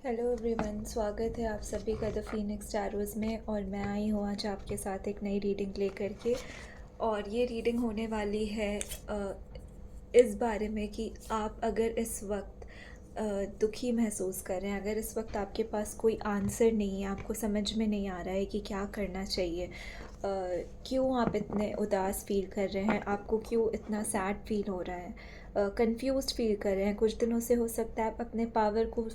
Hello everyone, स्वागत है आप सभी का द फीनिक्स टैरोज़ में। और मैं आई हूँ आज आपके साथ एक नई रीडिंग लेकर के। और ये रीडिंग होने वाली है इस बारे में कि आप अगर इस वक्त दुखी महसूस कर रहे हैं, अगर इस वक्त आपके पास कोई आंसर नहीं है, आपको समझ में नहीं आ रहा है कि क्या करना चाहिए, क्यों आप इतने उदास फील कर रहे हैं, आपको क्यों इतना सैड फील हो रहा है, कंफ्यूज्ड फील कर रहे हैं, कुछ दिनों से हो सकता है आप अपने पावर को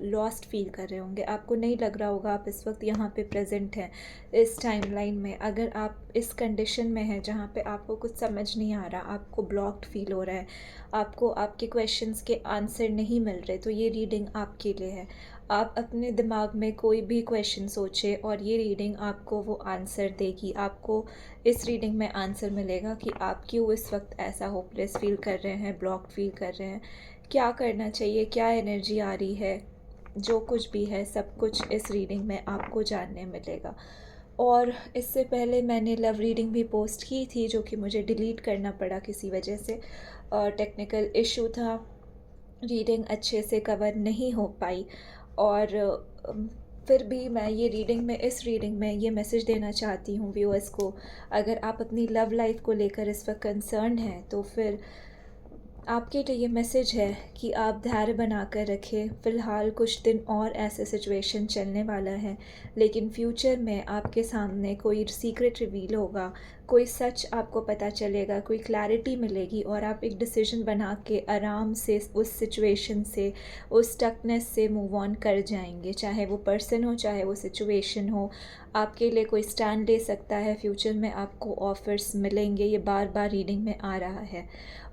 लॉस्ट फील कर रहे होंगे, आपको नहीं लग रहा होगा आप इस वक्त यहाँ पे प्रेजेंट हैं इस टाइमलाइन में। अगर आप इस कंडीशन में हैं जहाँ पे आपको कुछ समझ नहीं आ रहा, आपको ब्लॉक्ड फील हो रहा है, आपको आपके क्वेश्चंस के आंसर नहीं मिल रहे, तो ये रीडिंग आपके लिए है। आप अपने दिमाग में कोई भी क्वेश्चन सोचें और ये रीडिंग आपको वो आंसर देगी। आपको इस रीडिंग में आंसर मिलेगा कि आप क्यों इस वक्त ऐसा होपलेस फील कर रहे हैं, ब्लॉक्ड फील कर रहे हैं, क्या करना चाहिए, क्या एनर्जी आ रही है, जो कुछ भी है सब कुछ इस रीडिंग में आपको जानने मिलेगा। और इससे पहले मैंने लव रीडिंग भी पोस्ट की थी जो कि मुझे डिलीट करना पड़ा किसी वजह से, टेक्निकल इशू था, रीडिंग अच्छे से कवर नहीं हो पाई। और फिर भी मैं ये रीडिंग में इस रीडिंग में ये मैसेज देना चाहती हूँ व्यूअर्स को। अगर आप अपनी लव लाइफ को लेकर इस वक्त कंसर्न हैं तो फिर आपके लिए ये मैसेज है कि आप धैर्य बना कर रखें। फ़िलहाल कुछ दिन और ऐसे सिचुएशन चलने वाला है, लेकिन फ्यूचर में आपके सामने कोई सीक्रेट रिवील होगा, कोई सच आपको पता चलेगा, कोई क्लैरिटी मिलेगी और आप एक डिसीजन बना के आराम से उस सिचुएशन से, उस स्टकनेस से मूव ऑन कर जाएंगे। चाहे वो पर्सन हो, चाहे वो सिचुएशन हो, आपके लिए कोई स्टैंड ले सकता है। फ्यूचर में आपको ऑफ़र्स मिलेंगे, ये बार बार रीडिंग में आ रहा है।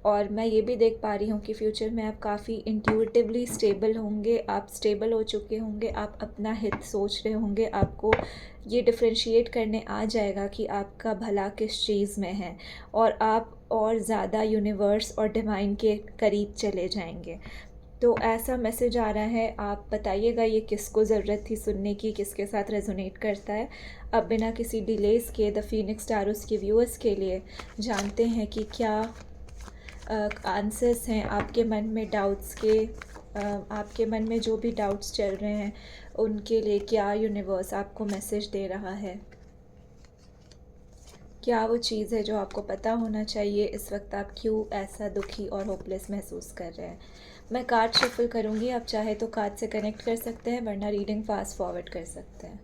और मैं ये भी देख पा रही हूँ कि फ्यूचर में आप काफ़ी इंट्यूटिवली स्टेबल होंगे, आप स्टेबल हो चुके होंगे, आप अपना हित सोच रहे होंगे, आपको ये डिफ्रेंशिएट करने आ जाएगा कि आपका भला किस चीज़ में है, और आप और ज़्यादा यूनिवर्स और डिवाइन के करीब चले जाएंगे। तो ऐसा मैसेज आ रहा है। आप बताइएगा ये किसको ज़रूरत थी सुनने की, किसके साथ रेजोनेट करता है। अब बिना किसी डिलेस के द फीनिक्स टैरोज़ के व्यूअर्स के लिए जानते हैं कि क्या आंसर्स हैं आपके मन में डाउट्स के। आपके मन में जो भी डाउट्स चल रहे हैं उनके लिए क्या यूनिवर्स आपको मैसेज दे रहा है, क्या वो चीज़ है जो आपको पता होना चाहिए, इस वक्त आप क्यों ऐसा दुखी और होपलेस महसूस कर रहे हैं। मैं कार्ड शफल करूँगी, आप चाहे तो कार्ड से कनेक्ट कर सकते हैं, वरना रीडिंग फास्ट फॉरवर्ड कर सकते हैं।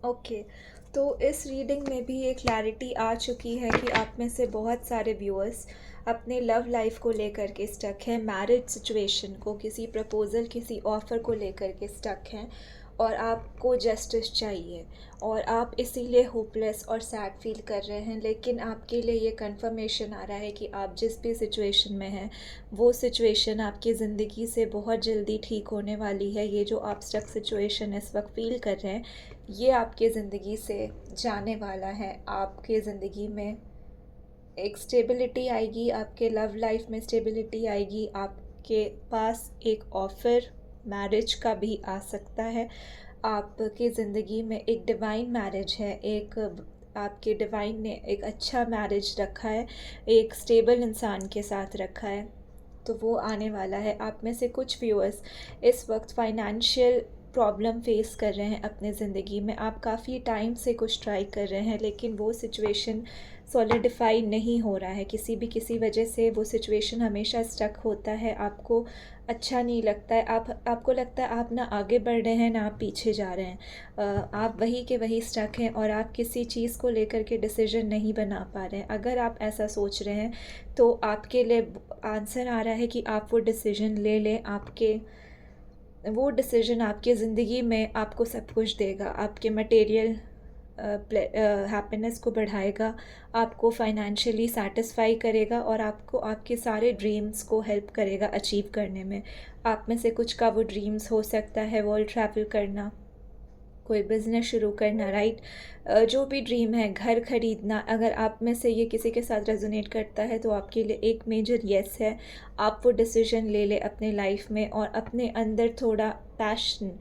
ओके, तो इस रीडिंग में भी ये क्लैरिटी आ चुकी है कि आप में से बहुत सारे व्यूअर्स अपने लव लाइफ को लेकर के स्टक हैं, मैरिज सिचुएशन को, किसी प्रपोज़ल, किसी ऑफ़र को लेकर के स्टक हैं, और आपको जस्टिस चाहिए और आप इसीलिए होपलेस और सैड फील कर रहे हैं। लेकिन आपके लिए ये कंफर्मेशन आ रहा है कि आप जिस भी सिचुएशन में हैं वो सिचुएशन आपकी ज़िंदगी से बहुत जल्दी ठीक होने वाली है। ये जो आप स्टक सिचुएशन इस वक्त फील कर रहे हैं ये आपके ज़िंदगी से जाने वाला है। आपके ज़िंदगी में एक स्टेबिलिटी आएगी, आपके लव लाइफ में स्टेबिलिटी आएगी, आपके पास एक ऑफ़र मैरिज का भी आ सकता है। आपकी ज़िंदगी में एक डिवाइन मैरिज है, एक आपके डिवाइन ने एक अच्छा मैरिज रखा है, एक स्टेबल इंसान के साथ रखा है, तो वो आने वाला है। आप में से कुछ व्यूअर्स इस वक्त फाइनेंशियल प्रॉब्लम फेस कर रहे हैं अपने ज़िंदगी में। आप काफ़ी टाइम से कुछ ट्राई कर रहे हैं लेकिन वो सिचुएशन सॉलिडिफाई नहीं हो रहा है, किसी वजह से वो सिचुएशन हमेशा स्टक होता है, आपको अच्छा नहीं लगता है, आपको लगता है आप ना आगे बढ़ रहे हैं ना आप पीछे जा रहे हैं, आप वही के वही स्टक हैं और आप किसी चीज़ को लेकर के डिसीजन नहीं बना पा रहे हैं। अगर आप ऐसा सोच रहे हैं तो आपके लिए आंसर आ रहा है कि आप वो डिसीजन ले लें। वो डिसीजन आपकी ज़िंदगी में आपको सब कुछ देगा, आपके मटेरियल हैप्पीनेस को बढ़ाएगा, आपको फाइनेंशियली सेटिस्फाई करेगा और आपको आपके सारे ड्रीम्स को हेल्प करेगा अचीव करने में। आप में से कुछ का वो ड्रीम्स हो सकता है वर्ल्ड ट्रैवल करना, कोई बिज़नेस शुरू करना, राइट। जो भी ड्रीम है, घर ख़रीदना, अगर आप में से ये किसी के साथ रेजोनेट करता है तो आपके लिए एक मेजर येस है। आप वो डिसीजन ले लें अपने लाइफ में और अपने अंदर थोड़ा पैशन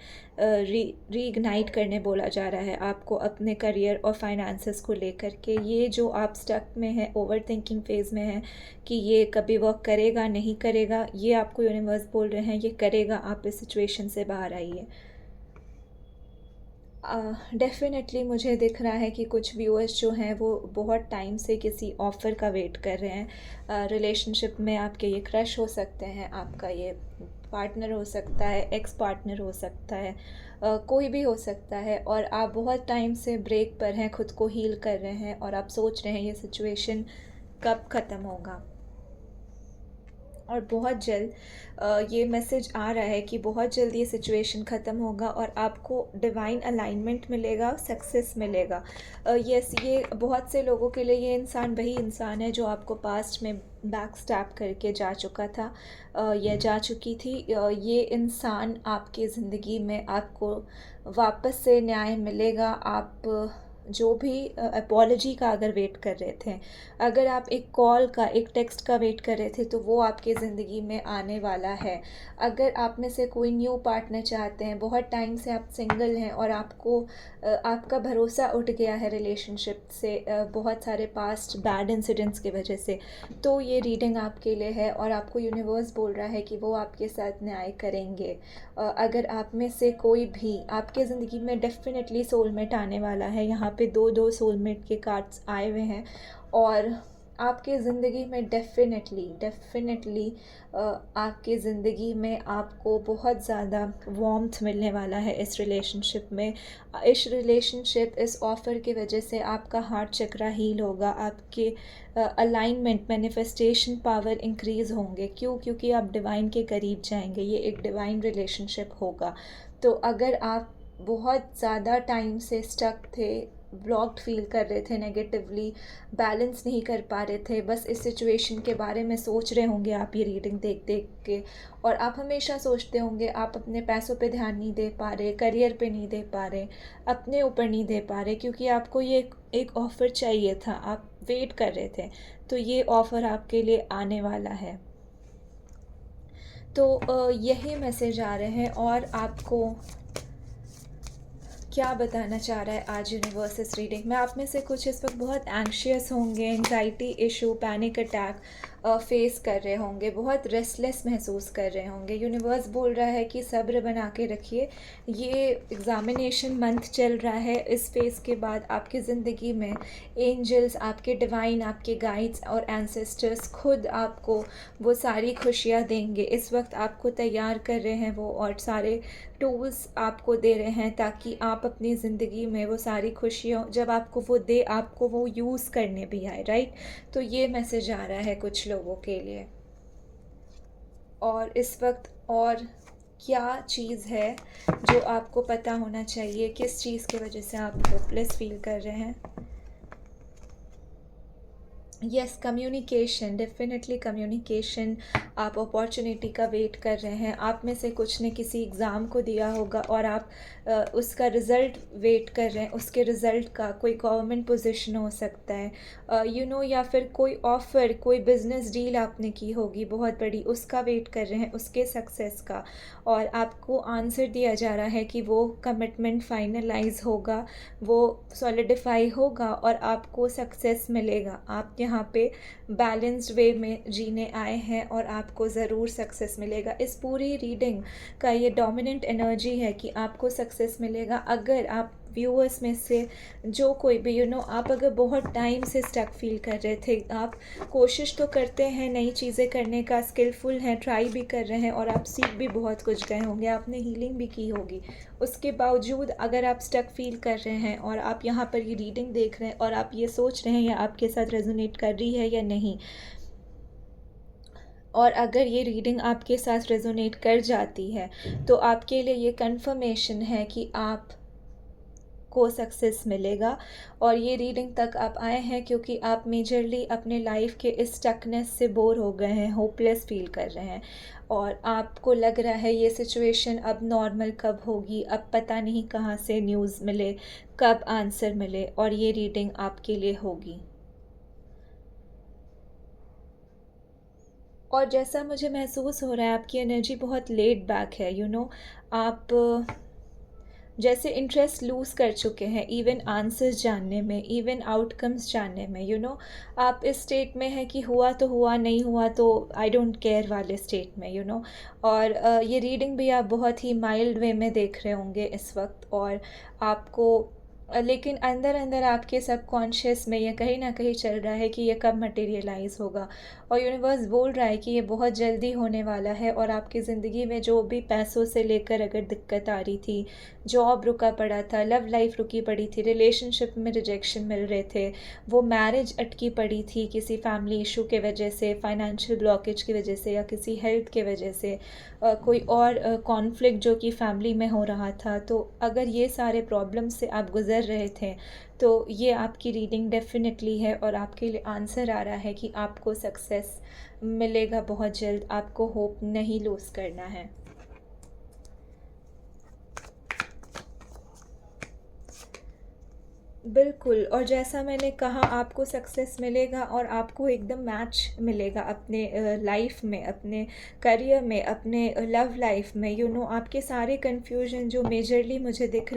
रीइग्नाइट करने बोला जा रहा है आपको अपने करियर और फाइनेंसेस को लेकर के। ये जो आप स्टक में है, ओवर थिंकिंग फेज़ में है कि ये कभी वर्क करेगा नहीं करेगा, ये आपको यूनिवर्स बोल रहे हैं ये करेगा, आप इस सिचुएशन से बाहर आइए। डेफ़िनेटली मुझे दिख रहा है कि कुछ व्यूअर्स जो हैं वो बहुत टाइम से किसी ऑफ़र का वेट कर रहे हैं। रिलेशनशिप में आपके ये क्रश हो सकते हैं, आपका ये पार्टनर हो सकता है, एक्स पार्टनर हो सकता है, कोई भी हो सकता है और आप बहुत टाइम से ब्रेक पर हैं, खुद को हील कर रहे हैं और आप सोच रहे हैं ये सिचुएशन कब ख़त्म होगा। और बहुत जल्द ये मैसेज आ रहा है कि बहुत जल्द ये सिचुएशन ख़त्म होगा और आपको डिवाइन अलाइनमेंट मिलेगा, सक्सेस मिलेगा। यस, ये बहुत से लोगों के लिए ये इंसान वही इंसान है जो आपको पास्ट में बैक स्टैप करके जा चुका था या जा चुकी थी। ये इंसान आपकी ज़िंदगी में आपको वापस से न्याय मिलेगा। आप जो भी अपॉलजी का अगर वेट कर रहे थे, अगर आप एक कॉल का, एक टेक्स्ट का वेट कर रहे थे तो वो आपके ज़िंदगी में आने वाला है। अगर आप में से कोई न्यू पार्टनर चाहते हैं, बहुत टाइम से आप सिंगल हैं और आपको आपका भरोसा उठ गया है रिलेशनशिप से बहुत सारे पास्ट बैड इंसिडेंट्स की वजह से, तो ये रीडिंग आपके लिए है और आपको यूनिवर्स बोल रहा है कि वो आपके साथ न्याय करेंगे। अगर आप में से कोई भी, आपके ज़िंदगी में डेफ़िनेटली सोलमेट आने वाला है। यहाँ पे 2 सोलमेट के कार्ड्स आए हुए हैं और आपके ज़िंदगी में डेफ़िनेटली आपकी ज़िंदगी में आपको बहुत ज़्यादा वार्मथ मिलने वाला है इस रिलेशनशिप में। इस ऑफ़र की वजह से आपका हार्ट चक्रा हील होगा, आपके अलाइनमेंट, मैनिफेस्टेशन पावर इंक्रीज़ होंगे। क्योंकि आप डिवाइन के करीब जाएंगे, ये एक डिवाइन रिलेशनशिप होगा। तो अगर आप बहुत ज़्यादा टाइम से स्टक थे, ब्लॉक्ड फील कर रहे थे, नेगेटिवली बैलेंस नहीं कर पा रहे थे, बस इस सिचुएशन के बारे में सोच रहे होंगे आप ये रीडिंग देख देख के, और आप हमेशा सोचते होंगे आप अपने पैसों पे ध्यान नहीं दे पा रहे, करियर पे नहीं दे पा रहे, अपने ऊपर नहीं दे पा रहे, क्योंकि आपको ये एक ऑफ़र चाहिए था, आप वेट कर रहे थे, तो ये ऑफ़र आपके लिए आने वाला है। तो यही मैसेज आ रहे हैं। और आपको क्या बताना चाह रहा है आज यूनिवर्स इस रीडिंग में? आप में से कुछ इस वक्त बहुत एंग्शियस होंगे, anxiety issue, panic attack face कर रहे होंगे, बहुत रेस्टलेस महसूस कर रहे होंगे। यूनिवर्स बोल रहा है कि सब्र बना के रखिए, ये एग्ज़ामिनेशन मंथ चल रहा है। इस फेज़ के बाद आपकी ज़िंदगी में एंजल्स, आपके डिवाइन, आपके गाइड्स और एंसेस्टर्स खुद आपको वो सारी खुशियाँ देंगे। इस वक्त आपको तैयार कर रहे हैं वो, और सारे टूल्स आपको दे रहे हैं ताकि आप अपनी ज़िंदगी में वो सारी खुशियाँ जब आपको वो दे, आपको वो यूज़ करने भी आए, राइट। तो ये मैसेज आ रहा है कुछ लोगों के लिए। और इस वक्त और क्या चीज़ है जो आपको पता होना चाहिए, किस चीज़ की वजह से आप होपलेस फील कर रहे हैं? Yes, communication, definitely communication. आप अपॉर्चुनिटी का वेट कर रहे हैं। आप में से कुछ ने किसी एग्ज़ाम को दिया होगा और आप उसका रिज़ल्ट वेट कर रहे हैं, उसके रिज़ल्ट का। कोई गवर्नमेंट पोजीशन हो सकता है, या फिर कोई ऑफ़र, कोई बिज़नेस डील आपने की होगी बहुत बड़ी, उसका वेट कर रहे हैं, उसके सक्सेस का। और आपको आंसर दिया जा रहा है कि वो कमिटमेंट फाइनलाइज़ होगा, वो सॉलिडिफाई होगा और आपको सक्सेस मिलेगा। आप यहाँ पे बैलेंस्ड वे में जीने आए हैं और आपको ज़रूर सक्सेस मिलेगा। इस पूरी रीडिंग का ये डोमिनेंट एनर्जी है कि आपको सक्सेस मिलेगा। अगर आप व्यूअर्स में से जो कोई भी आप अगर बहुत टाइम से स्टक फील कर रहे थे, आप कोशिश तो करते हैं नई चीज़ें करने का, स्किलफुल हैं, ट्राई भी कर रहे हैं और आप सीख भी बहुत कुछ गए होंगे, आपने हीलिंग भी की होगी, उसके बावजूद अगर आप स्टक फील कर रहे हैं और आप यहाँ पर ये रीडिंग देख रहे हैं और आप ये सोच रहे हैं या आपके साथ रेजोनेट कर रही है या नहीं, और अगर ये रीडिंग आपके साथ रेजोनेट कर जाती है तो आपके लिए ये कंफर्मेशन है कि आप को सक्सेस मिलेगा। और ये रीडिंग तक आप आए हैं क्योंकि आप मेजरली अपने लाइफ के इस स्टकनेस से बोर हो गए हैं, होपलेस फील कर रहे हैं और आपको लग रहा है ये सिचुएशन अब नॉर्मल कब होगी, अब पता नहीं कहाँ से न्यूज़ मिले, कब आंसर मिले, और ये रीडिंग आपके लिए होगी। और जैसा मुझे महसूस हो रहा है आपकी एनर्जी बहुत लेट बैक है, आप जैसे इंटरेस्ट लूज़ कर चुके हैं इवन आंसर्स जानने में, इवन आउटकम्स जानने में, आप इस स्टेट में हैं कि हुआ तो हुआ, नहीं हुआ तो आई डोंट केयर वाले स्टेट में, और ये रीडिंग भी आप बहुत ही माइल्ड वे में देख रहे होंगे इस वक्त, और आपको लेकिन अंदर अंदर आपके सबकॉन्शियस में ये कहीं ना कहीं चल रहा है कि ये कब मटेरियलाइज होगा, और यूनिवर्स बोल रहा है कि ये बहुत जल्दी होने वाला है। और आपकी ज़िंदगी में जो भी पैसों से लेकर अगर दिक्कत आ रही थी, जॉब रुका पड़ा था, लव लाइफ रुकी पड़ी थी, रिलेशनशिप में रिजेक्शन मिल रहे थे, वो मैरिज अटकी पड़ी थी किसी फैमिली इशू के वजह से, फाइनेंशियल ब्लॉकेज की वजह से, या किसी हेल्थ के वजह से, कोई और कॉन्फ्लिक्ट जो कि फैमिली में हो रहा था, तो अगर ये सारे प्रॉब्लम से आप गुज़र रहे थे तो ये आपकी रीडिंग डेफिनेटली है और आपके लिए आंसर आ रहा है कि आपको सक्सेस मिलेगा बहुत जल्द, आपको होप नहीं लूज़ करना है। बिल्कुल, और जैसा मैंने कहा आपको सक्सेस मिलेगा और आपको एकदम मैच मिलेगा अपने लाइफ में, अपने करियर में, अपने लव लाइफ में, आपके सारे कन्फ्यूजन जो मेजरली मुझे दिख रहे हैं